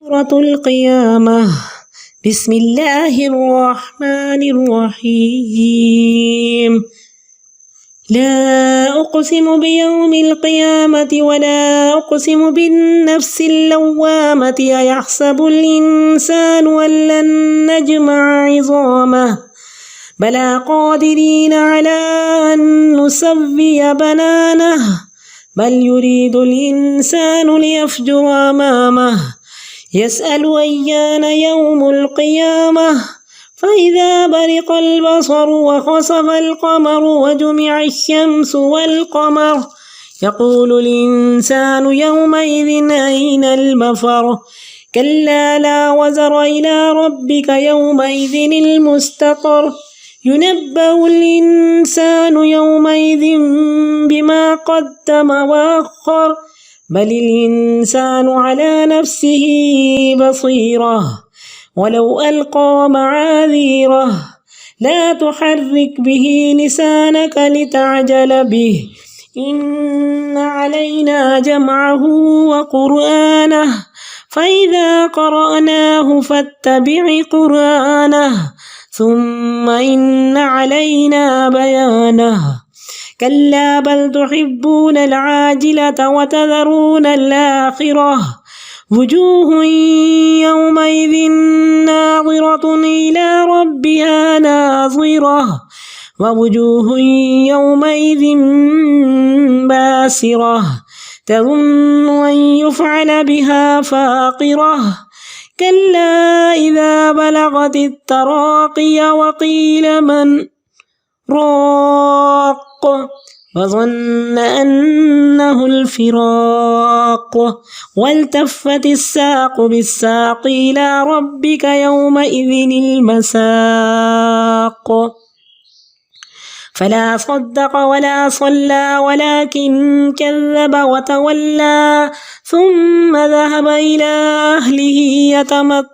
سورة القيامة. بسم الله الرحمن الرحيم. لا أقسم بيوم القيامة ولا أقسم بالنفس اللوامة أيحسب الإنسان أن لن نجمع عظامه بلى قادرين على أن نسوي بنانه بل يريد الإنسان ليفجر أمامه يسأل أيان يوم القيامة فإذا برق البصر وخسف القمر وجمع الشمس والقمر يقول الإنسان يومئذ أين المفر كلا لا وزر إلى ربك يومئذ المستقر ينبأ الإنسان يومئذ بما قدم وأخر بل الإنسان على نفسه بصيرة ولو ألقى معاذيره لا تحرك به لسانك لتعجل به إن علينا جمعه وقرآنه فإذا قرأناه فاتبع قرآنه ثم إن علينا بيانه كلا بل تحبون العاجلة وتذرون الآخرة وجوه يومئذ ناظرة إلى ربها ناظرة ووجوه يومئذ باسرة تظن أن يفعل بها فاقرة كلا إذا بلغت التراقي وقيل من راق وظن أنه الفراق والتفت الساق بالساق إلى ربك يومئذ المساق فلا صدق ولا صلى ولكن كذب وتولى ثم ذهب إلى أهله يتمطى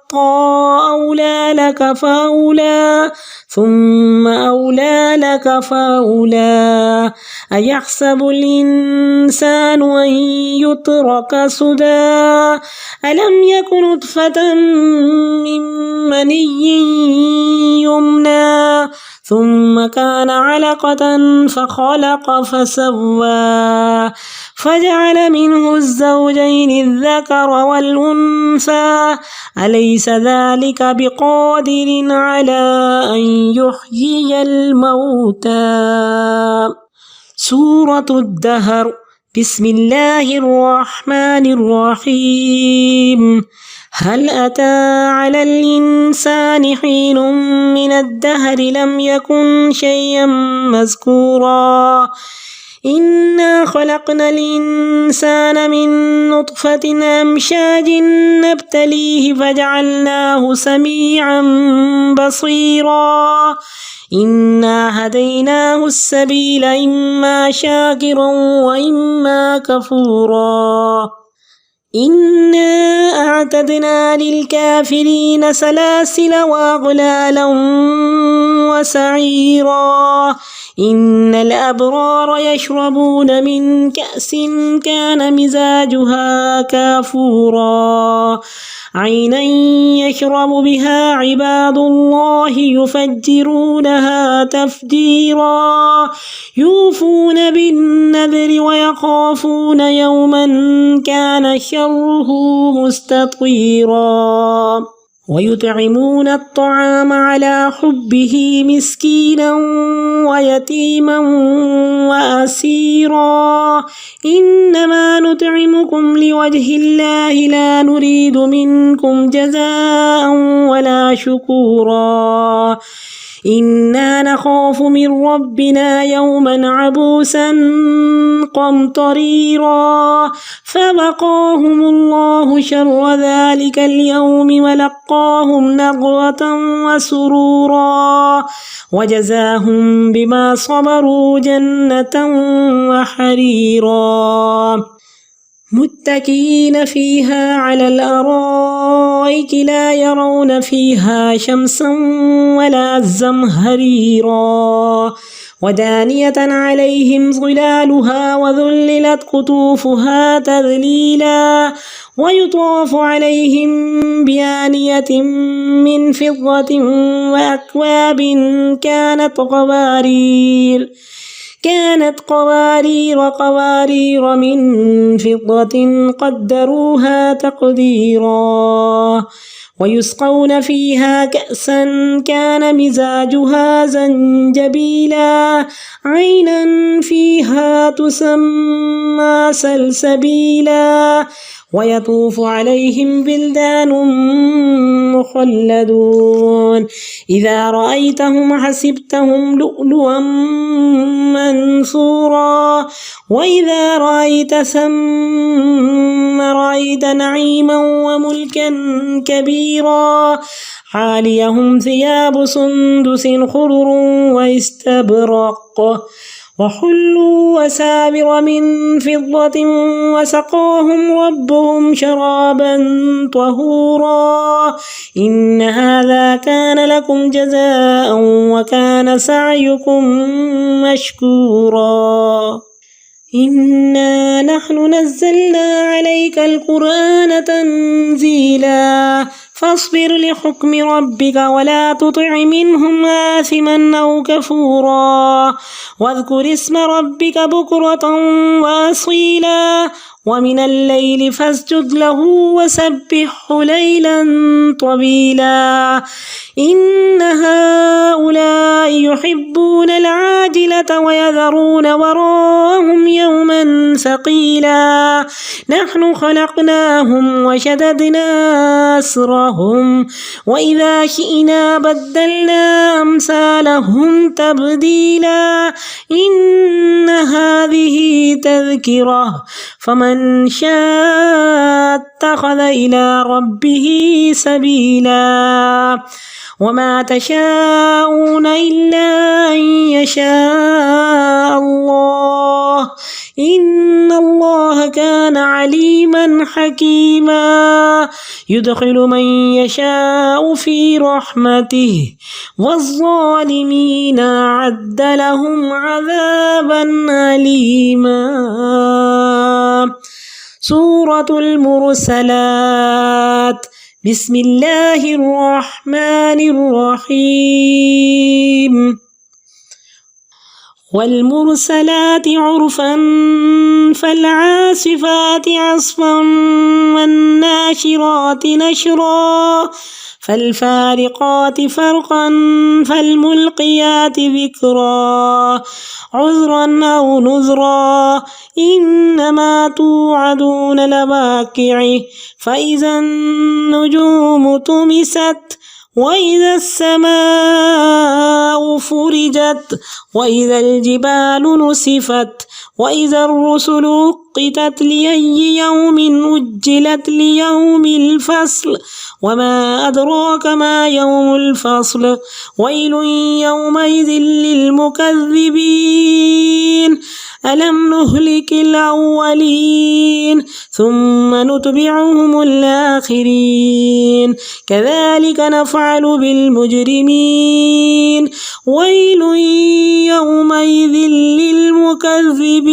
أولى لك فأولى ثم أولى لك فأولى أيحسب الإنسان أن يترك سدى ألم يك نطفة من مني يمنى ثم كان علقة فخلق فسوى فجعل منه الزوجين الذكر والأنثى أليس ذلك بقادر على أن يحيي الموتى. سورة الدهر. بسم الله الرحمن الرحيم. هل أتى على الإنسان حين من الدهر لم يكن شيئا مذكورا إنا خلقنا الإنسان من نطفة أمشاج نبتليه فجعلناه سميعا بصيرا إنا هديناه السبيل إما شاكرا وإما كفورا إنا أعتدنا للكافرين سلاسل وأغلالا وسعيرا إن الأبرار يشربون من كأس كان مزاجها كافورا عينا يشرب بها عباد الله يفجرونها تفجيرا يوفون بالنذر ويخافون يوما كان شره مستطيرا ويطعمون الطعام على حبه مسكينا ويتيما وأسيرا إنما نطعمكم لوجه الله لا نريد منكم جزاء ولا شكورا إنا نخاف من ربنا يوما عبوسا قمطريرا فوقاهم الله شر ذلك اليوم ولقاهم نضرة وسرورا وجزاهم بما صبروا جنة وحريرا متكئين فيها على الأرائك لا يرون فيها شمسا ولا زمهريرا ودانية عليهم ظلالها وذللت قطوفها تذليلا ويطاف عليهم بآنية من فضة وأكواب كانت قوارير من فضة قدروها تقديرا ويسقون فيها كأسا كان مزاجها زنجبيلا عينا فيها تسمى سلسبيلا ويطوف عليهم بلدان مخلدون إذا رأيتهم حسبتهم لؤلؤا منثورا وإذا رأيت ثم رأيت نعيما وملكا كبيرا حاليهم ثياب سندس خضر واستبرق وحلوا أساور من فضة وسقاهم ربهم شرابا طهورا إن هذا كان لكم جزاء وكان سعيكم مشكورا إنا نحن نزلنا عليك القرآن تنزيلا فاصبر لحكم ربك ولا تطع منهم آثما أو كفورا واذكر اسم ربك بكرة وأصيلا ومن الليل فاسجد له وسبحه ليلا طويلا إن هؤلاء يحبون العاجلة ويذرون وراءهم يوما ثقيلا نحن خلقناهم وشددنا أسرهم وإذا شئنا بدلنا أمثالهم تبديلا إن هذه تذكرة فمن شاء اتخذ إلى ربه سبيلا وما تشاءون إلا أن يشاء الله إن الله كان عليما حكيما يدخل من يشاء في رحمته والظالمين أعد لهم عذابا أليما سورة المرسلات بسم الله الرحمن الرحيم والمرسلات عرفا فالعاصفات عصفا والناشرات نشرا فالفارقات فرقا فالملقيات ذكرا عذرا أو نذرا إنما توعدون لواقع فإذا النجوم طمست وإذا السماء فرجت وإذا الجبال نسفت وإذا الرسل أقتت لأي يوم أجلت ليوم الفصل وما أدراك ما يوم الفصل ويل يومئذ للمكذبين ألم نهلك الأولين ثم نتبعهم الآخرين كذلك نفعل بالمجرمين ويل يومئذ للمكذبين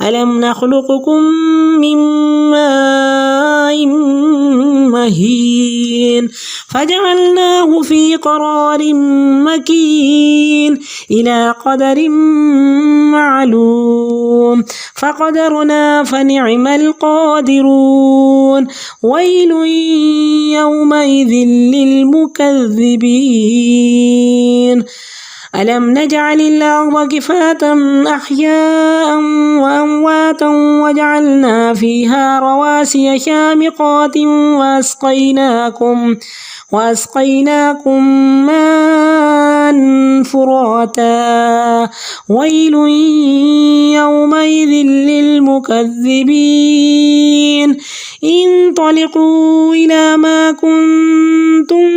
ألم نخلقكم من ماء مهين فجعلناه في قرار مكين إلى قدر معلوم فقدرنا فنعم القادرون ويل يومئذ للمكذبين ألم نجعل الأرض كفاة أحياء وأمواتا وجعلنا فيها رواسي شامخات وأسقيناكم ماء فراتا ويل يومئذ للمكذبين انطلقوا إلى ما كنتم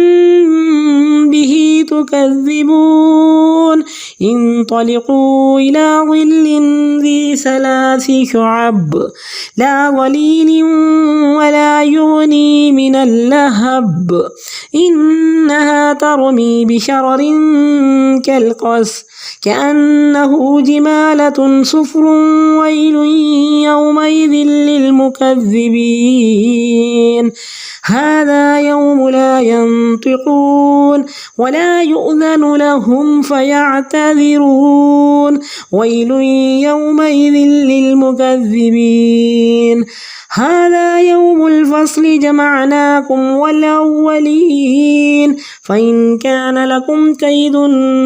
به تكذبون انطلقوا إلى ظل ذي 3 شعب لا ظليل ولا يغني من اللهب إنها ترمي بشرر كالقصر كأنه جمالة صفر ويل يومئذ للمكذبين هذا يوم لا ينطقون ولا يؤذن لهم فيعتذرون ويل يومئذ للمكذبين هذا يوم الفصل جمعناكم والأولين فإن كان لكم كيد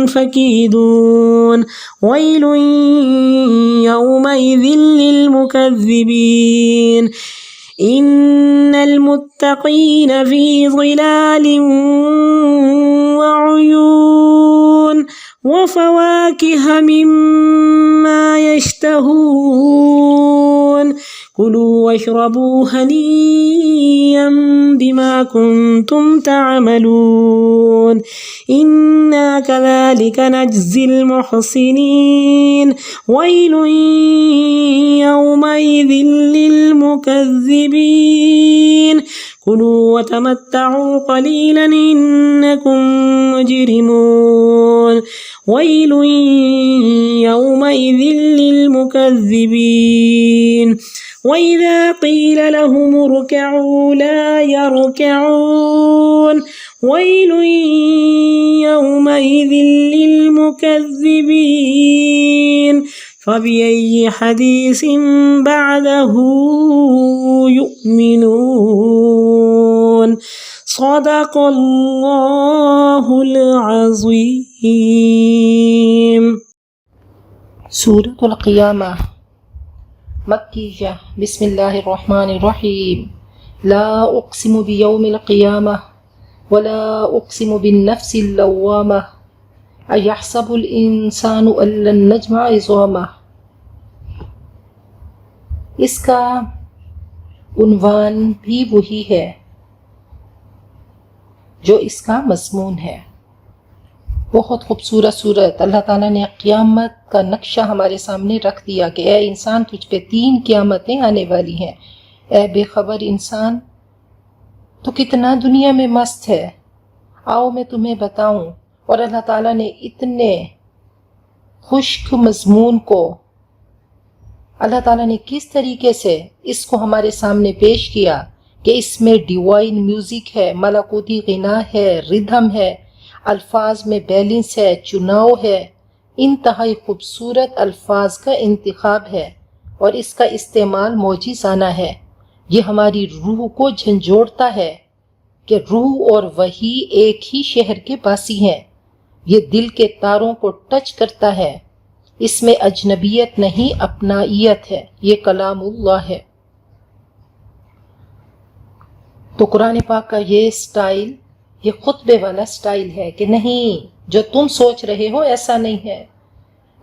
فكيدون ويل يومئذ للمكذبين إن المتقين في ظلال وعيون وفواكه مما يشتهون كلوا واشربوا هنيئا بما كنتم تعملون إنا كذلك نجزي المحسنين ويل يومئذ للمكذبين كلوا وتمتعوا قليلا إنكم مجرمون ويل يومئذ للمكذبين وإذا قيل لهم اركعوا لا يركعون ويل يومئذ للمكذبين فبأي حديث بعده يؤمنون صدق الله العظيم. سورة القیامہ مکیہ. بسم اللہ الرحمن الرحیم. لا اقسم بیوم القیامہ ولا اقسم بالنفس اللوامہ ایحسب الانسان ان لن نجمع عظامہ. اس کا عنوان بھی وہی ہے جو اس کا مضمون ہے. بہت خوبصورت صورت. اللہ تعالیٰ نے قیامت کا نقشہ ہمارے سامنے رکھ دیا کہ اے انسان تجھ پہ 3 قیامتیں آنے والی ہیں. اے بے خبر انسان تو کتنا دنیا میں مست ہے، آؤ میں تمہیں بتاؤں. اور اللہ تعالیٰ نے اتنے خشک مضمون کو اللہ تعالیٰ نے کس طریقے سے اس کو ہمارے سامنے پیش کیا کہ اس میں ڈیوائن میوزک ہے، ملکوتی غنا ہے، ردھم ہے، الفاظ میں بیلنس ہے، چناؤ ہے، انتہائی خوبصورت الفاظ کا انتخاب ہے اور اس کا استعمال معجزانہ ہے. یہ ہماری روح کو جھنجھوڑتا ہے کہ روح اور وحی ایک ہی شہر کے باسی ہیں. یہ دل کے تاروں کو ٹچ کرتا ہے. اس میں اجنبیت نہیں، اپنائیت ہے. یہ کلام اللہ ہے. تو قرآن پاک کا یہ سٹائل، یہ خطبے والا سٹائل ہے کہ نہیں، جو تم سوچ رہے ہو ایسا نہیں ہے.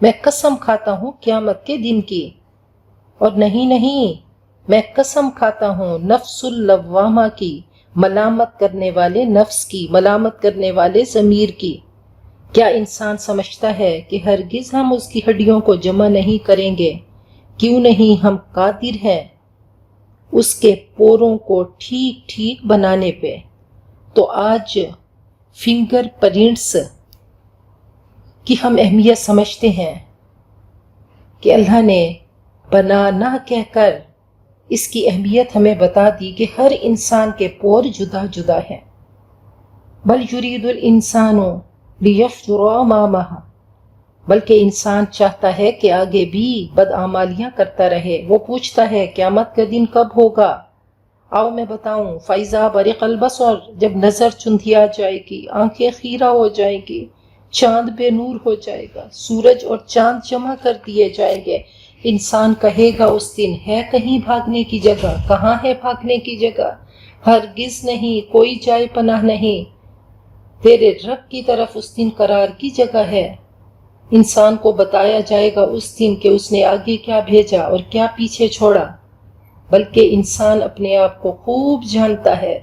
میں قسم کھاتا ہوں قیامت کے دن کی، اور نہیں میں قسم کھاتا ہوں نفس اللوامہ کی، ملامت کرنے والے نفس کی، ملامت کرنے والے ضمیر کی. کیا انسان سمجھتا ہے کہ ہرگز ہم اس کی ہڈیوں کو جمع نہیں کریں گے؟ کیوں نہیں، ہم قادر ہیں اس کے پوروں کو ٹھیک ٹھیک بنانے پہ. تو آج فنگر پرنٹس کی ہم اہمیت سمجھتے ہیں کہ اللہ نے بنا نہ کہہ کر اس کی اہمیت ہمیں بتا دی کہ ہر انسان کے پور جدا جدا ہیں. بل یرید الانسان لیفجر امامہ، بلکہ انسان چاہتا ہے کہ آگے بھی بدعمالیاں کرتا رہے. وہ پوچھتا ہے قیامت کا دن کب ہوگا؟ آؤ میں بتاؤں. فَإِذَا بَرِقَ الْبَصَرُ، جب نظر چندھیا جائے گی، آنکھیں خیرہ ہو جائیں گی، چاند بے نور ہو جائے گا، سورج اور چاند جمع کر دیے جائیں گے. انسان کہے گا اس دن ہے کہیں بھاگنے کی جگہ؟ کہاں ہے بھاگنے کی جگہ؟ ہرگز نہیں، کوئی جائے پناہ نہیں. تیرے رب کی طرف اس دن قرار کی جگہ ہے. انسان کو بتایا جائے گا اس دن کہ اس نے آگے کیا بھیجا اور کیا پیچھے چھوڑا. بلکہ انسان اپنے آپ کو خوب جانتا ہے.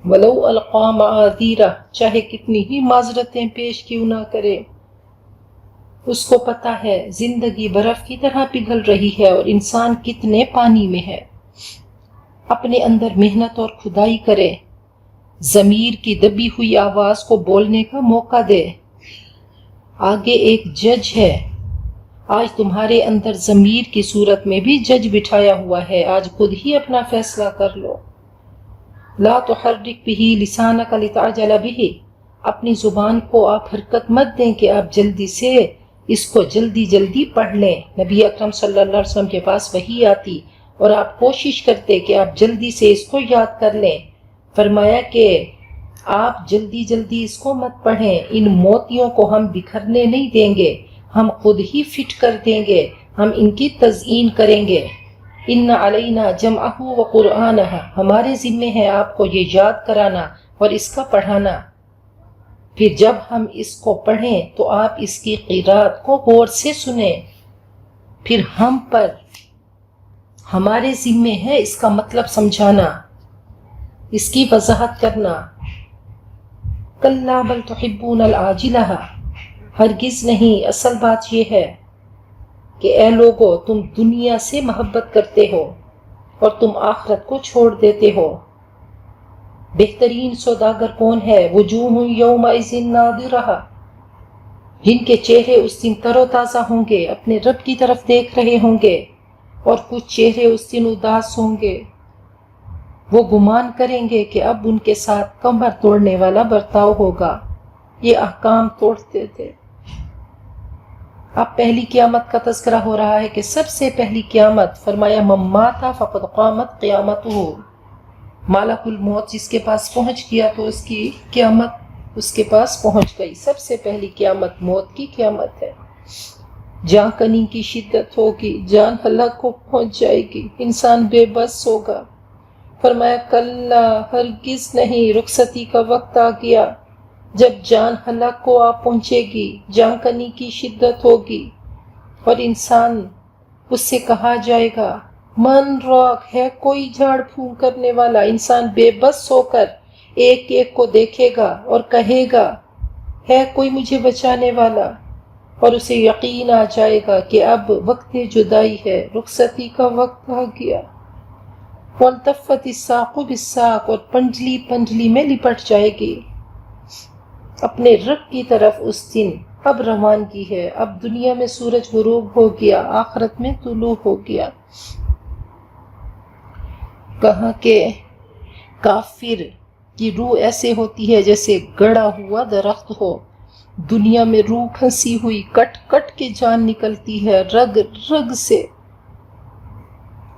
وَلَوْ أَلْقَى مَعَاذِيرَهُ، چاہے کتنی ہی معذرتیں پیش کیوں نہ کرے. اس کو پتا ہے زندگی برف کی طرح پگھل رہی ہے اور انسان کتنے پانی میں ہے۔ اپنے اندر محنت اور خدائی کرے، ضمیر کی دبی ہوئی آواز کو بولنے کا موقع دے۔ آگے ایک جج ہے، آج تمہارے اندر ضمیر کی صورت میں بھی جج بٹھایا ہوا ہے، آج خود ہی اپنا فیصلہ کر لو۔ لا تحرک بہ لسانک لتعجل بہ، اپنی زبان کو آپ حرکت مت دیں کہ آپ جلدی سے اس کو جلدی پڑھ لیں۔ نبی اکرم صلی اللہ علیہ وسلم کے پاس وحی آتی اور آپ کوشش کرتے کہ آپ جلدی سے اس کو یاد کر لیں۔ فرمایا کہ آپ جلدی اس کو مت پڑھیں، ان موتیوں کو ہم بکھرنے نہیں دیں گے، ہم خود ہی فٹ کر دیں گے، ہم ان کی تزئین کریں گے۔ ان علینا جمعہ و قرآنہ، ہمارے ذمے ہے آپ کو یہ یاد کرانا اور اس کا پڑھانا۔ پھر جب ہم اس کو پڑھیں تو آپ اس کی قرات کو غور سے سنیں، پھر ہم پر ہمارے ذمے ہے اس کا مطلب سمجھانا، اس کی وضاحت کرنا۔ کلا بل تحبون العاجلہ، ہرگز نہیں، اصل بات یہ ہے کہ اے لوگو تم دنیا سے محبت کرتے ہو اور تم آخرت کو چھوڑ دیتے ہو۔ بہترین سوداگر کون ہے؟ وجوہ یومئذ ناظرہ، جن کے چہرے اس دن تر و تازہ ہوں گے، اپنے رب کی طرف دیکھ رہے ہوں گے، اور کچھ چہرے اس دن اداس ہوں گے، وہ گمان کریں گے کہ اب ان کے ساتھ کمر توڑنے والا برتاؤ ہوگا۔ یہ احکام توڑتے تھے۔ اب پہلی قیامت کا تذکرہ ہو رہا ہے کہ سب سے پہلی قیامت، فرمایا من مات فقد قامت قیامتہ، مالک الموت جس کے پاس پہنچ گیا تو اس کی قیامت اس کے پاس پہنچ گئی۔ سب سے پہلی قیامت موت کی قیامت ہے۔ جان کنی کی شدت ہوگی، جان ہلاک کو پہنچ جائے گی، انسان بے بس ہوگا۔ فرمایا کلا، ہرگز نہیں، رخصتی کا وقت آ گیا جب جان ہلاک کو آ پہنچے گی، جان کنی کی شدت ہوگی اور انسان اس سے کہا جائے گا من راک، ہے کوئی جھاڑ پھونک کرنے والا؟ انسان بے بس ہو کر ایک ایک کو دیکھے گا اور کہے گا ہے کوئی مجھے بچانے والا؟ اور اسے یقین آ جائے گا کہ اب وقت جدائی ہے، رخصتی کا وقت آ گیا۔ والتفت الساق بالساق، اور پنڈلی پنڈلی میں لپٹ جائے گی اپنے رب کی طرف۔ اس دن اب روانگی ہے، اب دنیا میں سورج غروب ہو گیا، آخرت میں طلوع ہو گیا۔ کہا کہ کافر کی روح ایسے ہوتی ہے جیسے گڑا ہوا درخت ہو، دنیا میں روح پھنسی ہوئی، کٹ کٹ کے جان نکلتی ہے رگ رگ سے۔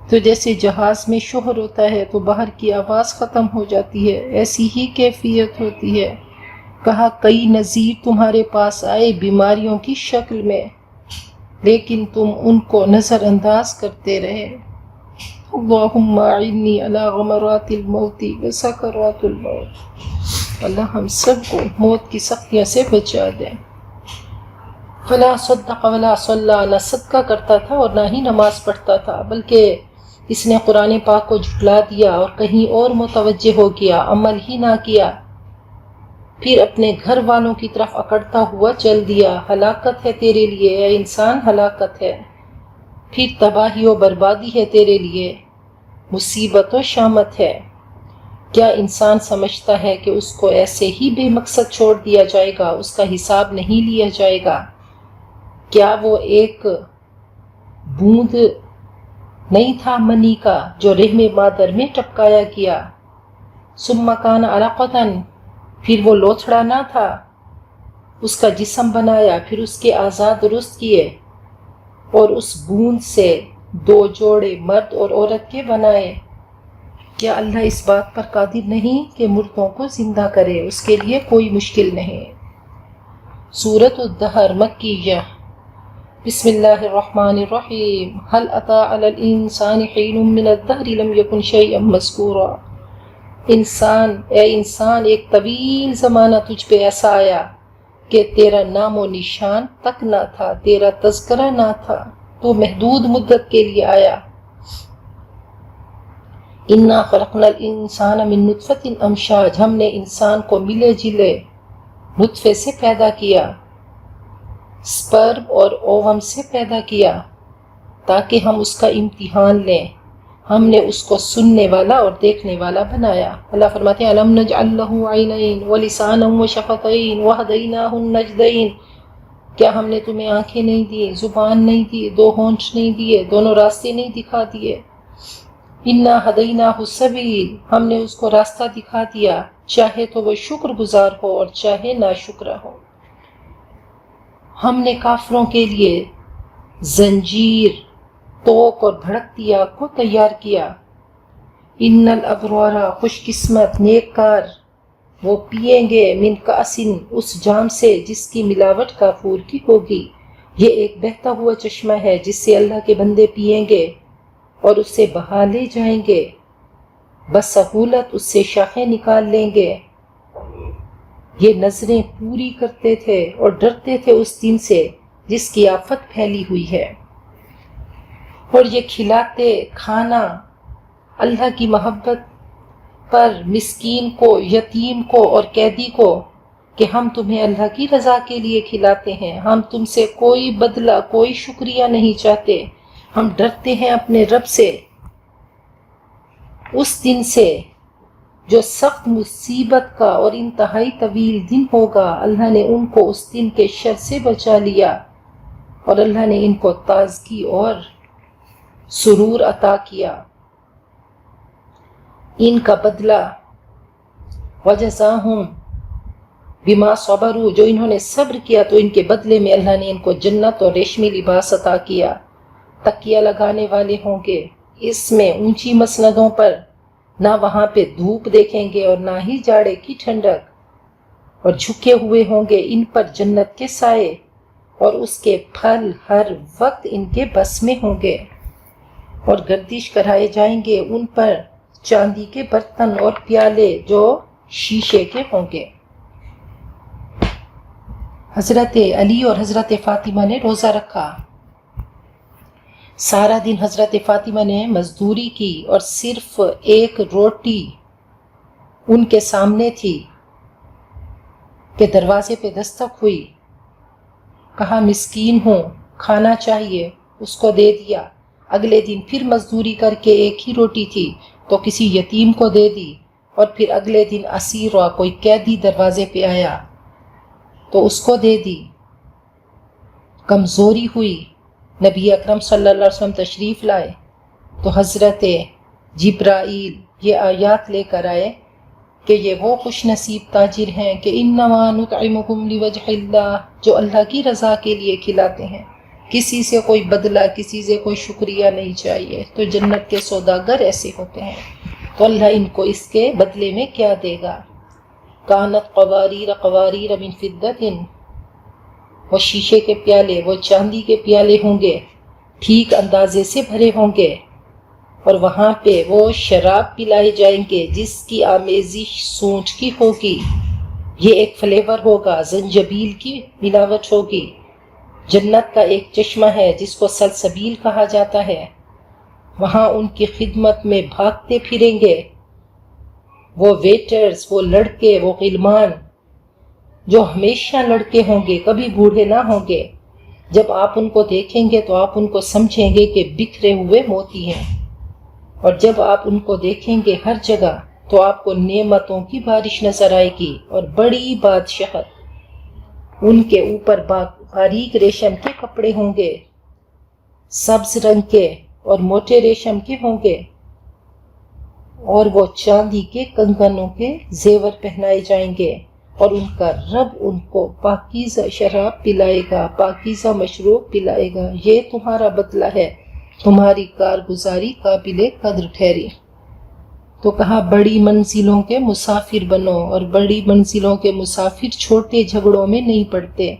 تو جیسے جہاز میں شوہر ہوتا ہے تو باہر کی آواز ختم ہو جاتی ہے، ایسی ہی کیفیت ہوتی ہے۔ کہا کئی نذیر تمہارے پاس آئے بیماریوں کی شکل میں، لیکن تم ان کو نظر انداز کرتے رہے۔ اللہم اعنی علی غمرات الموت وسکرات الموت، اللہ ہم سب کو موت کی سختیوں سے بچا دے۔ فلا صدق ولا صلی، نہ صدقہ کرتا تھا اور نہ ہی نماز پڑھتا تھا، بلکہ اس نے قرآن پاک کو جھٹلا دیا اور کہیں اور متوجہ ہو گیا، عمل ہی نہ کیا۔ پھر اپنے گھر والوں کی طرف اکڑتا ہوا چل دیا۔ ہلاکت ہے تیرے لیے اے انسان، ہلاکت ہے، پھر تباہی و بربادی ہے تیرے لیے، مصیبت و شامت ہے۔ کیا انسان سمجھتا ہے کہ اس کو ایسے ہی بے مقصد چھوڑ دیا جائے گا، اس کا حساب نہیں لیا جائے گا؟ کیا وہ ایک بوند نہیں تھا منی کا جو رحم مادر میں ٹپکایا گیا؟ ثم کان علقۃ، پھر وہ لوتھڑا نہ تھا، اس کا جسم بنایا، پھر اس کے اعضاء درست کیے اور اس بوند سے دو جوڑے مرد اور عورت کے بنائے۔ کیا اللہ اس بات پر قادر نہیں کہ مردوں کو زندہ کرے؟ اس کے لیے کوئی مشکل نہیں۔ سورۃ الدہر مکیہ۔ بسم اللہ الرحمن الرحیم۔ هل اتى على الانسان حین من الدہر لم یکن شیئا مذکورا، اے انسان ایک طویل زمانہ تجھ پہ ایسا آیا کہ تیرا نام و نشان تک نہ تھا، تیرا تذکرہ نہ تھا، تو محدود مدت کے لیے آیا۔ انا خلقنا الانسان من نطفۃ امشاج، ہم نے انسان کو ملے جلے نطفے سے پیدا کیا۔ سپرم اور اووم سے پیدا کیا تاکہ ہم اس کا امتحان لیں. ہم نے اس کو سننے والا اور دیکھنے والا بنایا. اللہ فرماتے ہیں الم نجعل له عینین ولسانا وشفتین وہدیناہ النجدین. کیا ہم نے تمہیں آنکھیں نہیں دی، زبان نہیں دی، دو ہونٹ نہیں دیے، دونوں راستے نہیں دکھا دیے؟ انا ہدیناہ السبیل، ہم نے اس کو راستہ دکھا دیا، چاہے تو وہ شکر گزار ہو اور چاہے ناشکرہ ہو. ہم نے کافروں کے لیے زنجیر، توق اور بھڑکتی آگ کو تیار کیا. ان الابرار، خوش قسمت نیک کار، وہ پیئیں گے من کاسن، اس جام سے جس کی ملاوٹ کافور کی ہوگی. یہ ایک بہتا ہوا چشمہ ہے جس سے اللہ کے بندے پیئیں گے اور اس سے بہا لے جائیں گے. بسہولت اس سے شاخیں نکال لیں گے. یہ نظریں پوری کرتے تھے اور ڈرتے تھے اس دن سے جس کی آفت پھیلی ہوئی ہے. اور یہ کھلاتے کھانا اللہ کی محبت پر مسکین کو، یتیم کو اور قیدی کو کہ ہم تمہیں اللہ کی رضا کے لیے کھلاتے ہیں، ہم تم سے کوئی بدلہ، کوئی شکریہ نہیں چاہتے، ہم ڈرتے ہیں اپنے رب سے اس دن سے جو سخت مصیبت کا اور انتہائی طویل دن ہوگا. اللہ نے ان کو اس دن کے شر سے بچا لیا اور اللہ نے ان کو تازگی اور سرور عطا کیا. ان کا بدلہ وجزاہم بما صبروا، جو انہوں نے صبر کیا تو ان کے بدلے میں اللہ نے ان کو جنت اور ریشمی لباس عطا کیا. تکیہ لگانے والے ہوں گے اس میں اونچی مسندوں پر، نہ وہاں پہ دھوپ دیکھیں گے اور نہ ہی جاڑے کی ٹھنڈک، اور جھکے ہوئے ہوں گے ان پر جنت کے سائے اور اس کے پھل ہر وقت ان کے بس میں ہوں گے. اور گردش کرائے جائیں گے ان پر چاندی کے برتن اور پیالے جو شیشے کے ہوں گے. حضرت علی اور حضرت فاطمہ نے روزہ رکھا. سارا دن حضرت فاطمہ نے مزدوری کی اور صرف ایک روٹی ان کے سامنے تھی کہ دروازے پہ دستک ہوئی. کہا مسکین ہوں، کھانا چاہیے، اس کو دے دیا. اگلے دن پھر مزدوری کر کے ایک ہی روٹی تھی تو کسی یتیم کو دے دی. اور پھر اگلے دن اسیر ہوا، کوئی قیدی دروازے پہ آیا تو اس کو دے دی. کمزوری ہوئی، نبی اکرم صلی اللہ علیہ وسلم تشریف لائے تو حضرت جبرائیل یہ آیات لے کر آئے کہ یہ وہ خوش نصیب تاجر ہیں کہ انما نطعمکم لوجہ اللہ، جو اللہ کی رضا کے لیے کھلاتے ہیں، کسی سے کوئی بدلہ، کسی سے کوئی شکریہ نہیں چاہیے. تو جنت کے سوداگر ایسے ہوتے ہیں. تو اللہ ان کو اس کے بدلے میں کیا دے گا؟ کانت قواریر قواریر من فضۃ، وہ شیشے کے پیالے، وہ چاندی کے پیالے ہوں گے، ٹھیک اندازے سے بھرے ہوں گے. اور وہاں پہ وہ شراب پلائے جائیں گے جس کی آمیزش سونٹ کی ہوگی. یہ ایک فلیور ہوگا، زنجبیل کی ملاوٹ ہوگی. جنت کا ایک چشمہ ہے جس کو سلسبیل کہا جاتا ہے. وہاں ان کی خدمت میں بھاگتے پھریں گے وہ ویٹرز، وہ لڑکے، وہ غلمان جو ہمیشہ لڑکے ہوں گے، کبھی بوڑھے نہ ہوں گے. جب آپ ان کو دیکھیں گے تو آپ ان کو سمجھیں گے کہ بکھرے ہوئے موتی ہیں. اور جب آپ ان کو دیکھیں گے ہر جگہ تو آپ کو نعمتوں کی بارش نظر آئے گی اور بڑی بادشاہت. ان کے اوپر باریک ریشم کے کپڑے ہوں گے، سبز رنگ کے اور موٹے ریشم کے ہوں گے. اور وہ چاندی کے کنگنوں کے زیور پہنائے جائیں گے. اور ان کا رب ان کو پاکیزہ شراب پلائے گا، پاکیزہ مشروب پلائے گا. یہ تمہارا بدلہ ہے، تمہاری کارگزاری قابل قدر ٹھہری. تو کہا بڑی منزلوں کے مسافر بنو، اور بڑی منزلوں کے مسافر چھوٹے جھگڑوں میں نہیں پڑتے.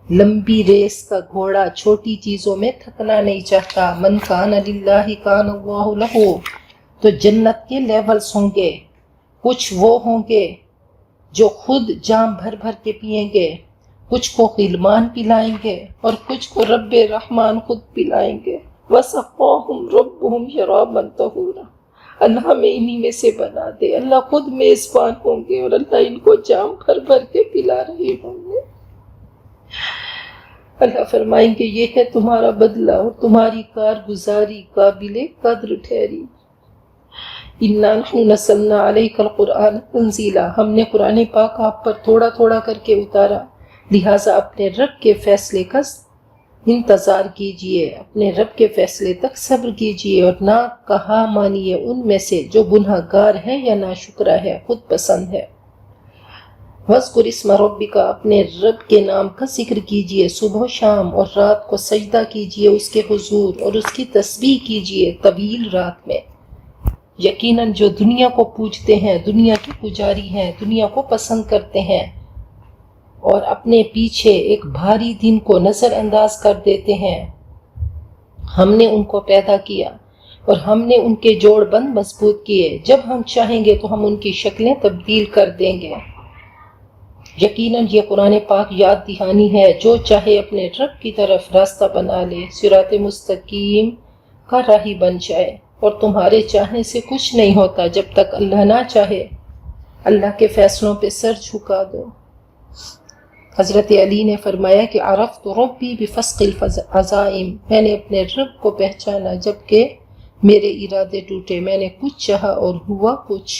لمبی ریس کا گھوڑا چھوٹی چیزوں میں تھکنا نہیں چاہتا. من کان للہ کان اللہ لہ. تو جنت کے لیولز ہوں گے. کچھ وہ ہوں گے جو خود جام بھر بھر کے پیئیں گے، کچھ کو غلمان پلائیں گے اور کچھ کو رب رحمان خود پلائیں گے. وَسَقَاهُمْ رَبُّهُمْ شَرَابًا طَهُورًا. اللہ ہمیں انہی میں سے بنا دے. اللہ خود میزبان ہوں گے اور اللہ ان کو جام بھر بھر کے پلا رہے ہوں گے. اللہ فرمائیں گے یہ ہے تمہارا بدلہ اور تمہاری کارگزاری قابل قدر ٹھہری۔ اِنَّا نَحْنُ نَزَّلْنَا عَلَيْكَ الْقُرْآنَ تَنزِيلًا، ہم نے قرآن پاک آپ پر تھوڑا تھوڑا کر کے اتارا، لہٰذا اپنے رب کے فیصلے کا انتظار کیجئے، اپنے رب کے فیصلے تک صبر کیجئے اور نہ کہا مانیے ان میں سے جو گناہ گار ہے یا ناشکرا ہے، خود پسند ہے۔ وَاذْكُرِ اسْمَ رَبِّكَ، اپنے رب کے نام کا ذکر کیجئے صبح و شام، اور رات کو سجدہ کیجئے اس کے حضور اور اس کی تسبیح کیجئے طویل رات میں۔ یقیناً جو دنیا کو پوجتے ہیں، دنیا کی پجاری ہیں، دنیا کو پسند کرتے ہیں اور اپنے پیچھے ایک بھاری دن کو نظر انداز کر دیتے ہیں، ہم نے ان کو پیدا کیا اور ہم نے ان کے جوڑ بند مضبوط کیے، جب ہم چاہیں گے تو ہم ان کی شکلیں تبدیل کر دیں گے۔ یقیناً یہ قرآن پاک یاد دہانی ہے، جو چاہے اپنے رب کی طرف راستہ بنا لے، صراط مستقیم کا راہی بن جائے، اور تمہارے چاہنے سے کچھ نہیں ہوتا جب تک اللہ نہ چاہے۔ اللہ کے فیصلوں پہ سر جھکا دو۔ حضرت علی نے فرمایا کہ عرفت ربی بفسق العزائم، میں نے اپنے رب کو پہچانا جبکہ میرے ارادے ٹوٹے، میں نے کچھ چاہا اور ہوا کچھ۔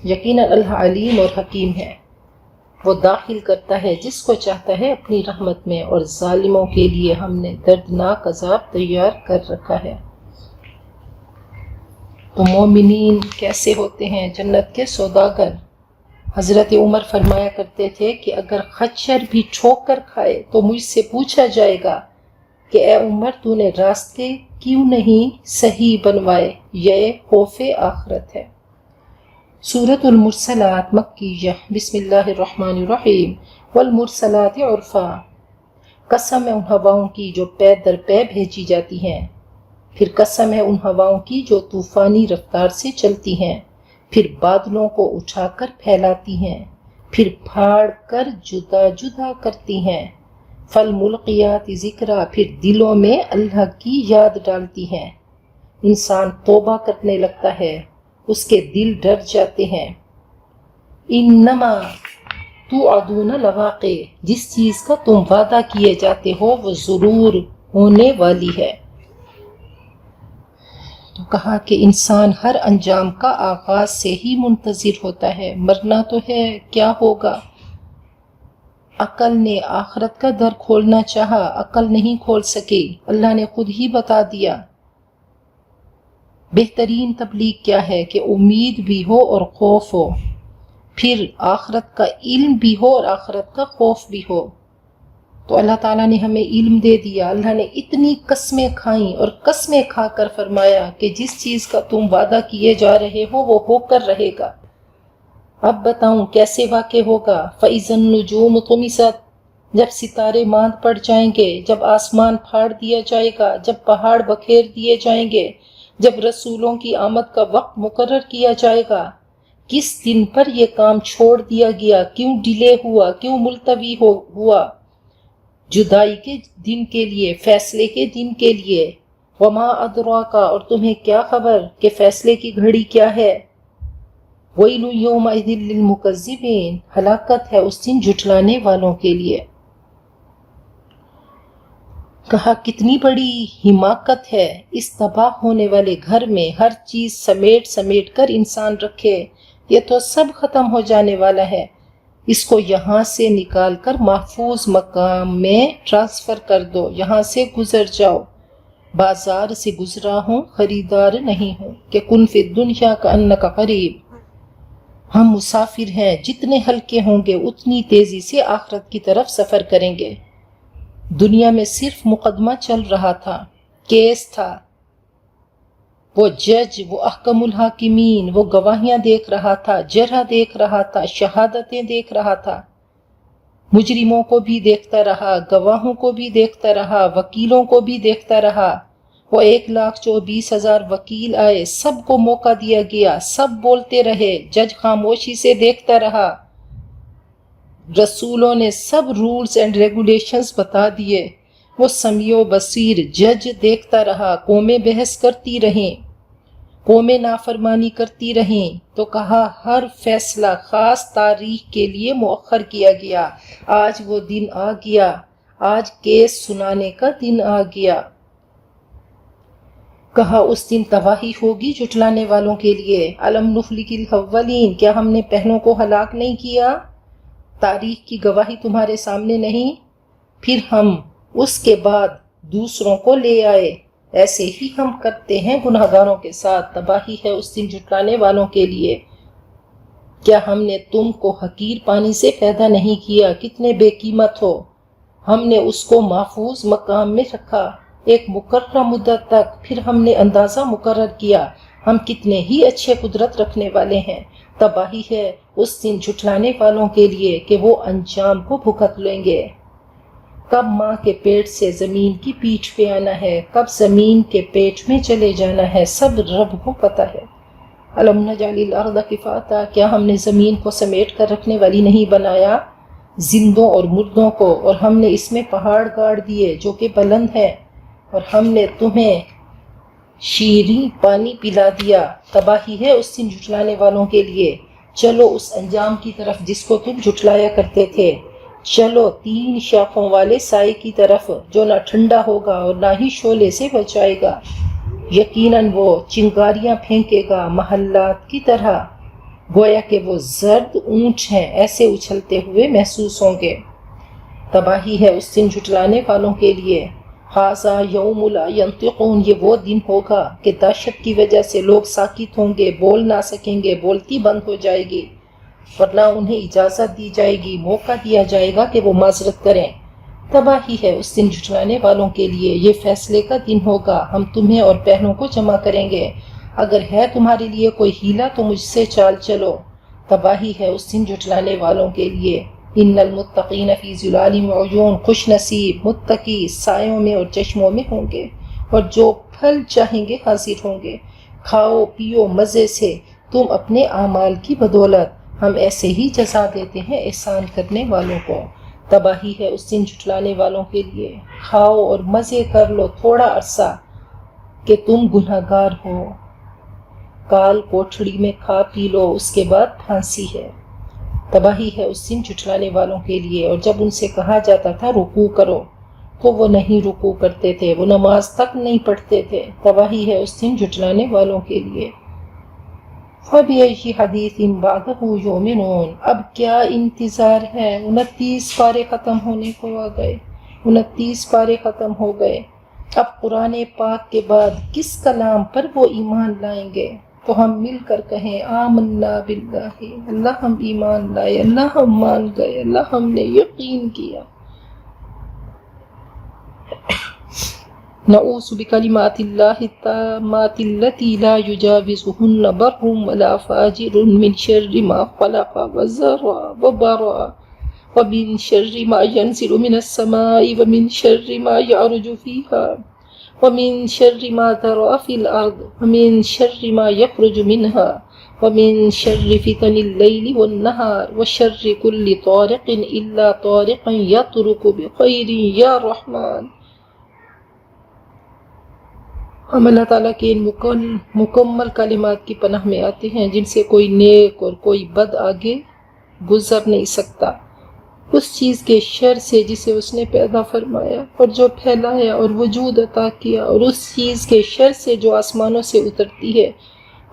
یقیناً اللہ علیم اور حکیم ہے، وہ داخل کرتا ہے جس کو چاہتا ہے اپنی رحمت میں، اور ظالموں کے لیے ہم نے دردناک عذاب تیار کر رکھا ہے۔ تو مومنین کیسے ہوتے ہیں؟ جنت کے سوداگر۔ حضرت عمر فرمایا کرتے تھے کہ اگر خچر بھی ٹھوکر کھائے تو مجھ سے پوچھا جائے گا کہ اے عمر تو نے راستے کیوں نہیں صحیح بنوائے، یہ خوف آخرت ہے۔ سورۃ المرسلات مکیہ، بسم اللہ الرحمن الرحیم۔ والمرسلات عرفا، قسم ہے ان ہواؤں کی جو پے در پے بھیجی جاتی ہیں، پھر قسم ہے ان ہواؤں کی جو طوفانی رفتار سے چلتی ہیں، پھر بادلوں کو اٹھا کر پھیلاتی ہیں، پھر پھاڑ کر جدا جدا کرتی ہیں، فالملقیات ذکرا، پھر دلوں میں اللہ کی یاد ڈالتی ہیں۔ انسان توبہ کرنے لگتا ہے، اس کے دل ڈر جاتے ہیں۔ انما توعدون لواقع، جس چیز کا تم وعدہ کیے جاتے ہو وہ ضرور ہونے والی ہے۔ تو کہا کہ انسان ہر انجام کا آغاز سے ہی منتظر ہوتا ہے، مرنا تو ہے، کیا ہوگا؟ عقل نے آخرت کا در کھولنا چاہا، عقل نہیں کھول سکی، اللہ نے خود ہی بتا دیا۔ بہترین تبلیغ کیا ہے کہ امید بھی ہو اور خوف ہو، پھر آخرت کا علم بھی ہو اور آخرت کا خوف بھی ہو۔ تو اللہ تعالیٰ نے ہمیں علم دے دیا، اللہ نے اتنی قسمیں کھائیں اور قسمیں کھا کر فرمایا کہ جس چیز کا تم وعدہ کیے جا رہے ہو وہ ہو کر رہے گا۔ اب بتاؤں کیسے واقع ہوگا؟ فَإِذَا النُّجُومُ طُمِسَتْ، جب ستارے ماند پڑ جائیں گے، جب آسمان پھاڑ دیا جائے گا، جب پہاڑ بکھیر دیے جائیں گے، جب رسولوں کی آمد کا وقت مقرر کیا جائے گا۔ کس دن پر یہ کام چھوڑ دیا گیا؟ کیوں ڈیلے ہوا؟ کیوں ملتوی ہوا؟ جدائی کے دن کے لیے، فیصلے کے دن کے لیے۔ وما ادراک، اور تمہیں کیا خبر کہ فیصلے کی گھڑی کیا ہے؟ ویل یومئذ للمکذبین، ہلاکت ہے اس دن جھٹلانے والوں کے لیے۔ کہا کتنی بڑی حماقت ہے اس تباہ ہونے والے گھر میں ہر چیز سمیٹ سمیٹ کر انسان رکھے، یہ تو سب ختم ہو جانے والا ہے، اس کو یہاں سے نکال کر محفوظ مقام میں ٹرانسفر کر دو، یہاں سے گزر جاؤ۔ بازار سے گزرا ہوں، خریدار نہیں ہوں، کہ کن فی الدنیا کأنک قریب، ہم مسافر ہیں، جتنے ہلکے ہوں گے اتنی تیزی سے آخرت کی طرف سفر کریں گے۔ دنیا میں صرف مقدمہ چل رہا تھا، کیس تھا، وہ جج، وہ احکم الحاکمین، وہ گواہیاں دیکھ رہا تھا، جرح دیکھ رہا تھا، شہادتیں دیکھ رہا تھا، مجرموں کو بھی دیکھتا رہا، گواہوں کو بھی دیکھتا رہا، وکیلوں کو بھی دیکھتا رہا۔ وہ 1,24,000 وکیل آئے، سب کو موقع دیا گیا، سب بولتے رہے، جج خاموشی سے دیکھتا رہا۔ رسولوں نے سب رولز اینڈ ریگولیشنز بتا دیے، وہ سمیع و بصیر جج دیکھتا رہا، قومیں بحث کرتی رہیں، قومیں نافرمانی کرتی رہیں، تو کہا ہر فیصلہ خاص تاریخ کے لیے مؤخر کیا گیا، آج وہ دن آ گیا، آج کیس سنانے کا دن آ گیا۔ کہا اس دن تباہی ہوگی جھٹلانے والوں کے لیے۔ الم نہلک الاولین، کیا ہم نے پہلوں کو ہلاک نہیں کیا؟ تاریخ کی گواہی تمہارے سامنے نہیں؟ پھر ہم اس کے بعد دوسروں کو لے آئے۔ ایسے ہی ہم کرتے ہیں گناہگاروں کے ساتھ۔ تباہی ہے اس دن جھٹلانے والوں کے لیے۔ کیا ہم نے تم کو حقیر پانی سے پیدا نہیں کیا؟ کتنے بے قیمت ہو۔ ہم نے اس کو محفوظ مقام میں رکھا ایک مقررہ مدت تک، پھر ہم نے اندازہ مقرر کیا۔ ہم کتنے ہی اچھے قدرت رکھنے والے ہیں۔ تباہی ہے اس دن جھٹلانے والوں کے لیے کہ وہ انجام کو بھگت لیں گے۔ کب ماں کے پیٹ سے زمین کی پیٹھ پہ آنا ہے، کب زمین کے پیٹ میں چلے جانا ہے، سب رب کو پتہ ہے۔ الم نجعل الارض کفاتا، کیا ہم نے زمین کو سمیٹ کر رکھنے والی نہیں بنایا، زندوں اور مردوں کو، اور ہم نے اس میں پہاڑ گاڑ دیے جو کہ بلند ہیں، اور ہم نے تمہیں شیریں پانی پلا دیا۔ تباہی ہے اس دن جھٹلانے والوں کے لیے۔ چلو اس انجام کی طرف جس کو تم جھٹلایا کرتے تھے، چلو 3 شاخوں والے سائے کی طرف جو نہ ٹھنڈا ہوگا اور نہ ہی شعلے سے بچائے گا۔ یقیناً وہ چنگاریاں پھینکے گا محلات کی طرح، گویا کہ وہ زرد اونٹ ہیں، ایسے اچھلتے ہوئے محسوس ہوں گے۔ تباہی ہے اس دن جھٹلانے والوں کے لیے۔ ھذا یوم لا ینطقون، یہ وہ دن ہوگا کہ دہشت کی وجہ سے لوگ ساکت ہوں گے، بول نہ سکیں گے، بولتی بند ہو جائے گی، ورنہ انہیں اجازت دی جائے گی، موقع دیا جائے گا کہ وہ معذرت کریں۔ تباہی ہے اس دن جھٹلانے والوں کے لیے۔ یہ فیصلے کا دن ہوگا، ہم تمہیں اور پہلوں کو جمع کریں گے۔ اگر ہے تمہارے لیے کوئی ہیلہ تو مجھ سے چال چلو۔ تباہی ہے اس دن جھٹلانے والوں کے لیے۔ ان المتقین فی ظلال وعیون، خوش نصیب متقی سایوں میں اور چشموں میں ہوں گے، اور جو پھل چاہیں گے حاصل ہوں گے۔ کھاؤ پیو مزے سے تم اپنے اعمال کی بدولت، ہم ایسے ہی جزا دیتے ہیں احسان کرنے والوں کو۔ تباہی ہے اس دن جھٹلانے والوں کے لیے۔ کھاؤ اور مزے کر لو تھوڑا عرصہ کہ تم گناہگار ہو، کال کوٹھڑی میں کھا پی لو، اس کے بعد پھانسی ہے۔ تباہی ہے اس دن جھٹلانے والوں کے لیے۔ اور جب ان سے کہا جاتا تھا رکوع کرو تو وہ نہیں رکوع کرتے تھے، وہ نماز تک نہیں پڑھتے تھے۔ تباہی ہے اس دن جھٹلانے والوں کے لیے۔ فَبِأَيِّ حَدِيثٍ بَعْدَهُ يُؤْمِنُونَ، اب کیا انتظار ہے؟ 29 پارے ختم ہونے کو آ گئے، 29 پارے ختم ہو گئے۔ اب قرآن پاک کے بعد کس کلام پر وہ ایمان لائیں گے؟ تو ہم مل کر کہیں آمنا باللہ، اللہ ہم ایمان لائے، اللہ ہم مان گئے، اللہ ہم نے یقین کیا۔ نعوذ بکلمات اللہ التامات التی لا یجاوزہن بر ولا فاجر من شر ما خلق وزرع وبرع ومن شر ما ينزل من السماء ومن شر ما يعرج فيها ومن شر ما ذرأ في الأرض ومن شر ما يخرج منها ومن شر فتن الليل والنهار وشر كل طارق إلا طارقا يطرق بخير يا رحمن۔ ہم اللہ تعالیٰ کے ان مکمل کلمات کی پناہ میں آتے ہیں جن سے کوئی نیک اور کوئی بد آگے گزر نہیں سکتا۔ اس چیز کے شر سے جسے اس نے پیدا فرمایا اور جو پھیلایا اور وجود عطا کیا، اور اس چیز کے شر سے جو آسمانوں سے اترتی ہے،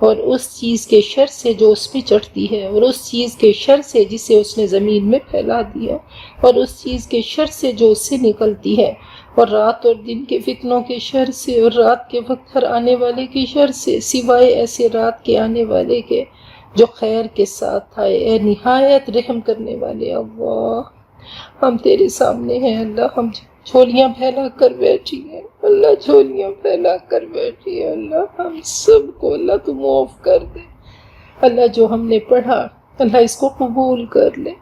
اور اس چیز کے شر سے جو اس پہ چڑھتی ہے، اور اس چیز کے شر سے جسے اس نے زمین میں پھیلا دیا، اور اس چیز کے شر سے جو اس سے نکلتی ہے، اور رات اور دن کے فتنوں کے شر سے، اور رات کے وقت ہر آنے والے کے شر سے، سوائے ایسے رات کے آنے والے کے جو خیر کے ساتھ آئے۔ اے نہایت رحم کرنے والے اللہ، ہم تیرے سامنے ہیں اللہ، ہم جھولیاں پھیلا کر بیٹھی ہیں اللہ، جھولیاں پھیلا کر بیٹھی ہیں اللہ، ہم سب کو اللہ تو معاف کر دے اللہ، جو ہم نے پڑھا اللہ اس کو قبول کر لے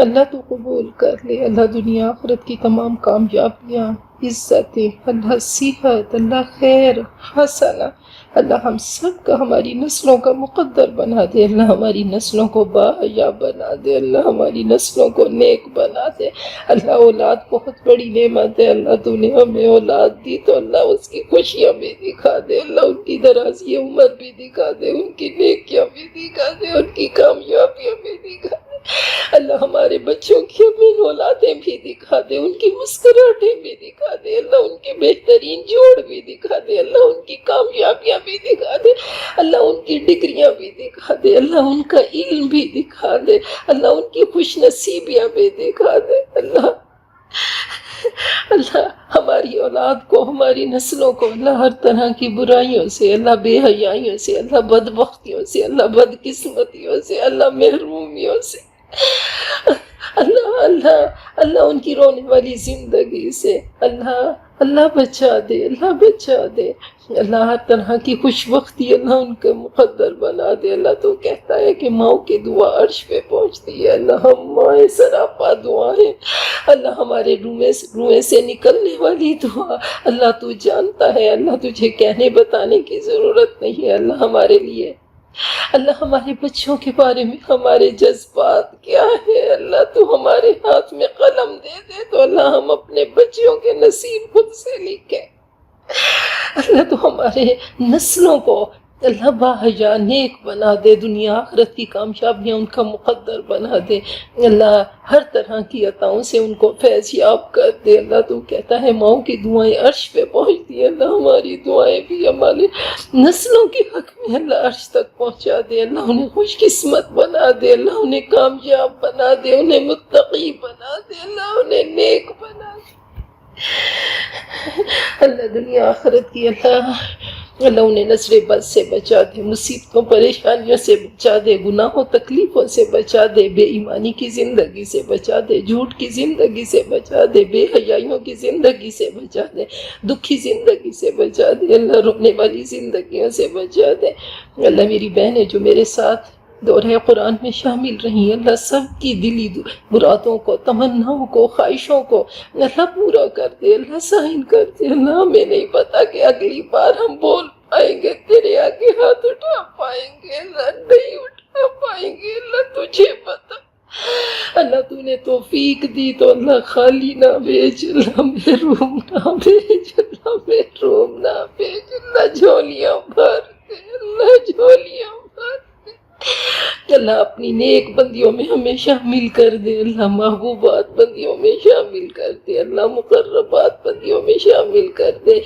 اللہ، تو قبول کر لے اللہ، دنیا آخرت کی تمام کامیابیاں، عزتیں اللہ، صحت اللہ، خیر حسنہ اللہ، ہم سب کا ہماری نسلوں کا مقدر بنا دے اللہ، ہماری نسلوں کو باحیا بنا دے اللہ، ہماری نسلوں کو نیک بنا دے اللہ۔ اولاد بہت بڑی نعمت ہے اللہ، تو نے ہمیں اولاد دی تو اللہ اس کی خوشیاں بھی دکھا دے اللہ، ان کی درازی عمر بھی دکھا دے، ان کی نیکیاں بھی دکھا دے، ان کی کامیابیاں بھی دکھا دے اللہ ہمارے بچوں کی امین اولادیں بھی دکھا دے، ان کی مسکراہٹیں بھی دکھا دے اللہ، ان کے بہترین جوڑ بھی دکھا دے اللہ، ان کی کامیابیاں بھی دکھا دے اللہ، ان کی ڈگریاں بھی دکھا دے اللہ، ان کا علم بھی دکھا دے اللہ، ان کی خوش نصیبیاں بھی دکھا دے اللہ۔ اللہ ہماری اولاد کو، ہماری نسلوں کو اللہ ہر طرح کی برائیوں سے اللہ، بے حیائیوں سے اللہ، بدبختیوں سے اللہ، بدقسمتیوں سے اللہ، محرومیوں سے اللہ اللہ اللہ، ان کی رونے والی زندگی سے اللہ اللہ بچا دے اللہ، بچا دے اللہ، ہر طرح کی خوش بختی اللہ ان کا مقدر بنا دے اللہ۔ تو کہتا ہے کہ ماؤں کی دعا عرش پہ پہنچتی ہے اللہ، ہم مائیں سراپا دعا ہے اللہ، ہمارے روئے سے نکلنے والی دعا اللہ تو جانتا ہے اللہ، تجھے کہنے بتانے کی ضرورت نہیں ہے اللہ ہمارے لیے اللہ، ہمارے بچوں کے بارے میں ہمارے جذبات کیا ہے اللہ، تو ہمارے ہاتھ میں قلم دے دے تو اللہ ہم اپنے بچوں کے نصیب خود سے لکھیں اللہ، تو ہمارے نسلوں کو اللہ باحجا نیک بنا دے، دنیا آخرت کی کامیابیاں ان کا مقدر بنا دے اللہ، ہر طرح کی عطاؤں سے ان کو فیض یاب کر دے اللہ۔ تو کہتا ہے ماؤں کی دعائیں عرش پہ پہنچتی ہیں اللہ، ہماری دعائیں بھی ہمارے نسلوں کے حق میں اللہ عرش تک پہنچا دے اللہ، انہیں خوش قسمت بنا دے اللہ، انہیں کامیاب بنا دے، انہیں متقی بنا دے اللہ، انہیں نیک بنا دے اللہ، دنیا آخرت کی اللہ انہیں نظر بد سے بچا دے، مصیبتوں پریشانیوں سے بچا دے، گناہوں تکلیفوں سے بچا دے، بے ایمانی کی زندگی سے بچا دے، جھوٹ کی زندگی سے بچا دے، بے حیائیوں کی زندگی سے بچا دے، دکھی زندگی سے بچا دے اللہ، رونے والی زندگیوں سے بچا دے اللہ۔ میری بہنیں جو میرے ساتھ دورہ قرآن میں شامل رہی ہیں اللہ، سب کی دلی مرادوں کو، تمناؤں کو، خواہشوں کو اللہ پورا کر دے اللہ، سائن کر دے اللہ۔ ہمیں نہیں پتا کہ اگلی بار ہم بول پائیں گے، تیرے آگے ہاتھ اٹھا پائیں گے اللہ، نہیں اٹھا پائیں گے اللہ، تجھے پتا اللہ، تو نے توفیق دی تو اللہ خالی نہ بھیج اللہ، محروم نہ بھیج اللہ، محروم نہ بھیج اللہ، جھولیاں بھر دے اللہ، جھولیاں بھر دے اللہ، اپنی نیک بندیوں میں ہمیں شامل کر دے اللہ، محبوبات بندیوں میں شامل کر دے اللہ، مقربات بندیوں میں شامل کر دے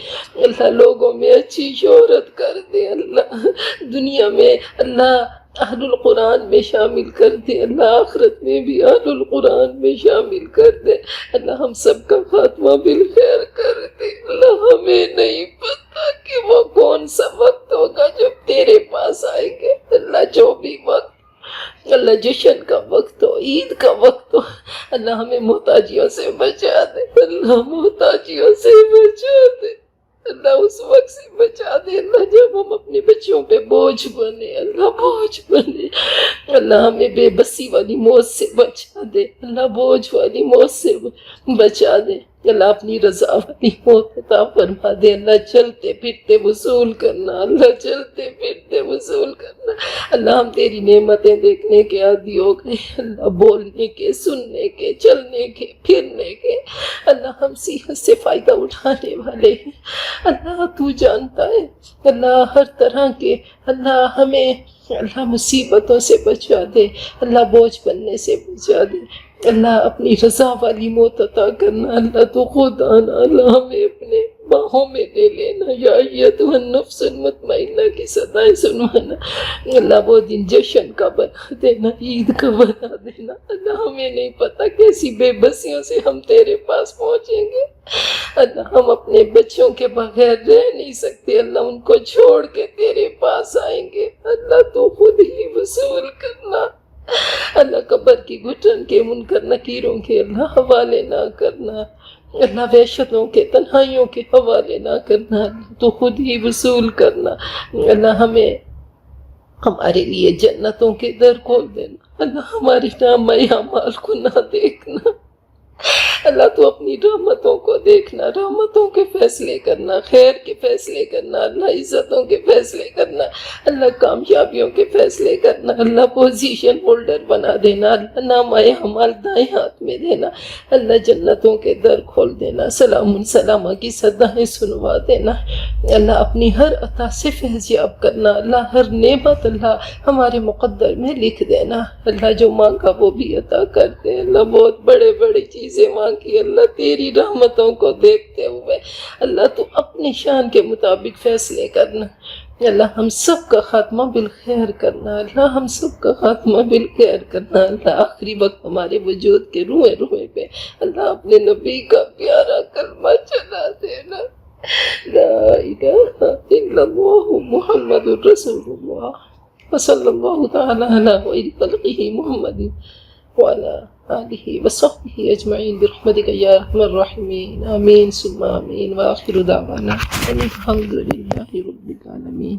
اللہ، لوگوں میں اچھی شہرت کر دے اللہ، دنیا میں اللہ اہل القرآن میں شامل کر دے اللہ، آخرت میں بھی اہل القرآن میں شامل کر دے اللہ، ہم سب کا خاتمہ بالخیر کر دے اللہ۔ ہمیں نہیں پتا کہ وہ کون سا وقت ہوگا جب تیرے پاس آئیں گے اللہ، جو بھی وقت اللہ، جشن کا وقت ہو، عید کا وقت ہو اللہ، ہمیں محتاجیوں سے بچا دے اللہ، محتاجیوں سے بچا دے اللہ، اس وقت سے بچا دے اللہ جب ہم اپنے بچوں پہ بوجھ بنے اللہ، بوجھ بنے اللہ، ہمیں بے بسی والی موت سے بچا دے اللہ، بوجھ والی موت سے بچا دے اللہ، اپنی رضا والی موت عطا فرما دے اللہ، چلتے پھرتے وصول کرنا اللہ، چلتے پھرتے وصول کرنا اللہ۔ ہم تیری نعمتیں دیکھنے کے عادی ہو گئے اللہ، بولنے کے، سننے کے، چلنے کے، پھرنے کے اللہ، ہم صحت سے فائدہ اٹھانے والے ہیں اللہ، تو جانتا ہے اللہ، ہر طرح کے اللہ ہمیں اللہ مصیبتوں سے بچا دے اللہ، بوجھ بننے سے بچا دے اللہ، اپنی رضا والی موت عطا کرنا اللہ، تو خود آنا اللہ، ہمیں اپنے باہوں میں لے لینا، یا ایتھا النفس المطمئنہ کی صدائیں سنوانا اللہ، وہ دن جشن کا بنا دینا، عید کا بنا دینا اللہ، ہمیں نہیں پتا کیسی بے بسیوں سے ہم تیرے پاس پہنچیں گے اللہ، ہم اپنے بچوں کے بغیر رہ نہیں سکتے اللہ، ان کو چھوڑ کے تیرے پاس آئیں گے اللہ، تو خود ہی وصول کرنا اللہ، قبر کی گھٹن کے، منکر نکیروں کے اللہ حوالے نہ کرنا اللہ، وحشتوں کے، تنہائیوں کے حوالے نہ کرنا اللہ، تو خود ہی وصول کرنا اللہ، ہمیں ہمارے لیے جنتوں کے در کھول دینا اللہ، ہماری نامہ اعمال کو نہ دیکھنا اللہ، تو اپنی رحمتوں کو دیکھنا، رحمتوں کے فیصلے کرنا، خیر کے فیصلے کرنا اللہ، عزتوں کے فیصلے کرنا اللہ، کامیابیوں کے فیصلے کرنا اللہ، پوزیشن ہولڈر بنا دینا اللہ، نامہ اعمال دائیں ہاتھ میں دینا اللہ، جنتوں کے در کھول دینا، سلام سلامہ کی صدائیں سنوا دینا اللہ اپنی ہر عطا سے فیضیاب کرنا، اللہ ہر نعمت اللہ ہمارے مقدر میں لکھ دینا، اللہ جو مانگا وہ بھی عطا کرتے، اللہ بہت بڑے بڑے چیزیں مانگی، اللہ تیری رحمتوں کو دیکھتے ہوئے اللہ تو اپنی شان کے مطابق فیصلے کرنا، اللہ ہم سب کا خاتمہ بالخیر کرنا، اللہ ہم سب کا خاتمہ بالخیر کرنا، اللہ آخری وقت ہمارے وجود کے روئے روئے پہ اللہ اپنے نبی کا پیارا کلمہ چلا دینا، لا الہ الا اللہ محمد رسول اللہ وصلی اللہ تعالی علی خیر خلقہ محمد وعلی آلہ وصحبہ اجمعین برحمتک یا ارحم الراحمین، آمین ثم آمین، وآخر دعوانا ان الحمد للہ رب العالمین۔